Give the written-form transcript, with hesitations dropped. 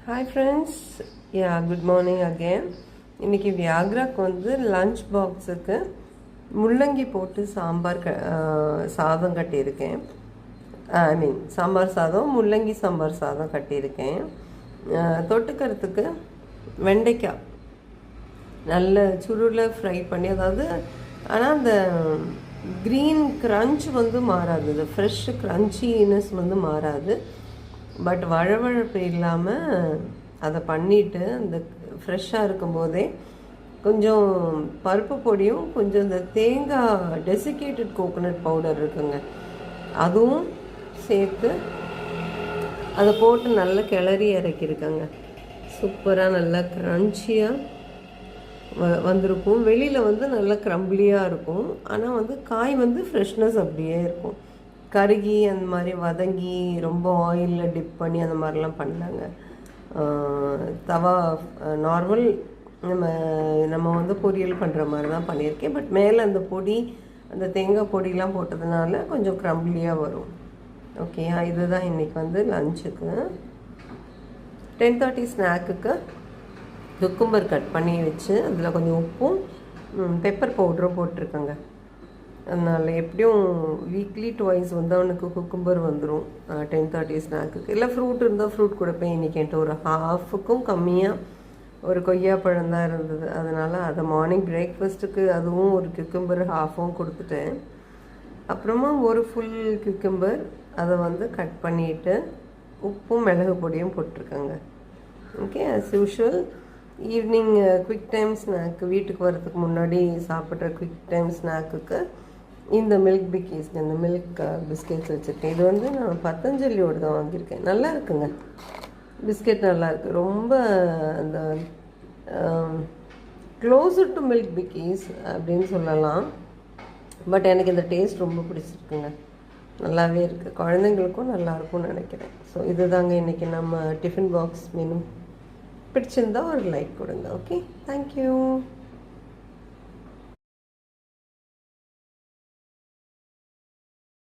Hi friends, good morning again. இன்றைக்கி வியாக்ராக்கு வந்து lunch பாக்ஸுக்கு முள்ளங்கி போட்டு சாதம் கட்டியிருக்கேன். சாம்பார் சாதம், முள்ளங்கி சாம்பார் சாதம் கட்டியிருக்கேன். தொட்டுக்கிறதுக்கு வெண்டைக்காய் நல்ல சுருளில் ஃப்ரை பண்ணி, அதாவது ஆனால் அந்த க்ரீன் க்ரன்ச் வந்து மாறாது, இந்த ஃப்ரெஷ் க்ரன்ச்சினஸ் வந்து மாறாது. பட் வழவழப்பு இல்லாமல் அதை பண்ணிவிட்டு அந்த ஃப்ரெஷ்ஷாக இருக்கும்போதே கொஞ்சம் பருப்பு பொடியும் கொஞ்சம் இந்த தேங்காய் டெசிகேட்டட் கோகோனட் பவுடர் இருக்குங்க, அதுவும் சேர்த்து அதை போட்டு நல்லா கிளறி இறக்கியிருக்கேங்க. சூப்பராக நல்லா க்ரன்ச்சியாக வந்திருக்கும். வெளியில் வந்து நல்லா க்ரம்பிளியாக இருக்கும், ஆனால் வந்து காய் வந்து ஃப்ரெஷ்னஸ் அப்படியே இருக்கும். கருகி அந்த மாதிரி வதங்கி ரொம்ப ஆயிலில் டிப் பண்ணி அந்த மாதிரிலாம் பண்ணாங்க. தவா நார்மல் நம்ம வந்து பொரியல் பண்ணுற மாதிரி தான் பண்ணியிருக்கேன். பட் மேலே அந்த பொடி, அந்த தேங்காய் பொடியெலாம் போட்டதுனால கொஞ்சம் க்ரம்பிளியாக வரும். ஓகே, இதுதான் இன்றைக்கி வந்து லஞ்சுக்கு. 10:30 ஸ்நாக்குக்கு குக்கும்பர் கட் பண்ணி வச்சு அதில் கொஞ்சம் உப்பும் பெப்பர் பவுடரும் போட்டிருக்கேங்க. அதனால் எப்படியும் வீக்லி டுவைஸ் வந்து அவனுக்கு குக்கும்பர் வந்துடும் 10:30 ஸ்நாக்குக்கு. இல்லை ஃப்ரூட் இருந்தால் ஃப்ரூட் கொடுப்பேன். இன்றைக்கி என்கிட்ட ஒரு ஹாஃபுக்கும் கம்மியாக ஒரு கொய்யாப்பழம் தான் இருந்தது, அதனால் அதை மார்னிங் பிரேக்ஃபாஸ்ட்டுக்கு அதுவும் ஒரு குக்கும்பர் ஹாஃபும் கொடுத்துட்டேன். அப்புறமா ஒரு ஃபுல் குக்கும்பர் அதை வந்து கட் பண்ணிவிட்டு உப்பும் மிளகு பொடியும் போட்டிருக்கேங்க. Okay, as usual evening quick time snack, வீட்டுக்கு வரதுக்கு முன்னாடி சாப்பிட்ற குவிக் டைம் ஸ்நாக்குக்கு இந்த மில்க் பிக்கீஸ், இந்த மில்க் பிஸ்கெட்ஸ் வச்சுருக்கேன். இது வந்து நான் பத்தஞ்சலியோடு தான் வாங்கியிருக்கேன். நல்லா இருக்குங்க பிஸ்கெட், நல்லா இருக்குது. ரொம்ப அந்த க்ளோசர் டு மில்க் பிக்கீஸ் அப்படின்னு சொல்லலாம். பட் எனக்கு இந்த டேஸ்ட் ரொம்ப பிடிச்சிருக்குங்க, நல்லாவே இருக்குது. குழந்தைங்களுக்கும் நல்லாயிருக்கும்னு நினைக்கிறேன். ஸோ இதுதாங்க இன்றைக்கி நம்ம டிஃபன் பாக்ஸ் மெனு. பிடிச்சிருந்தா ஒரு லைக் கொடுங்க. Okay, thank you.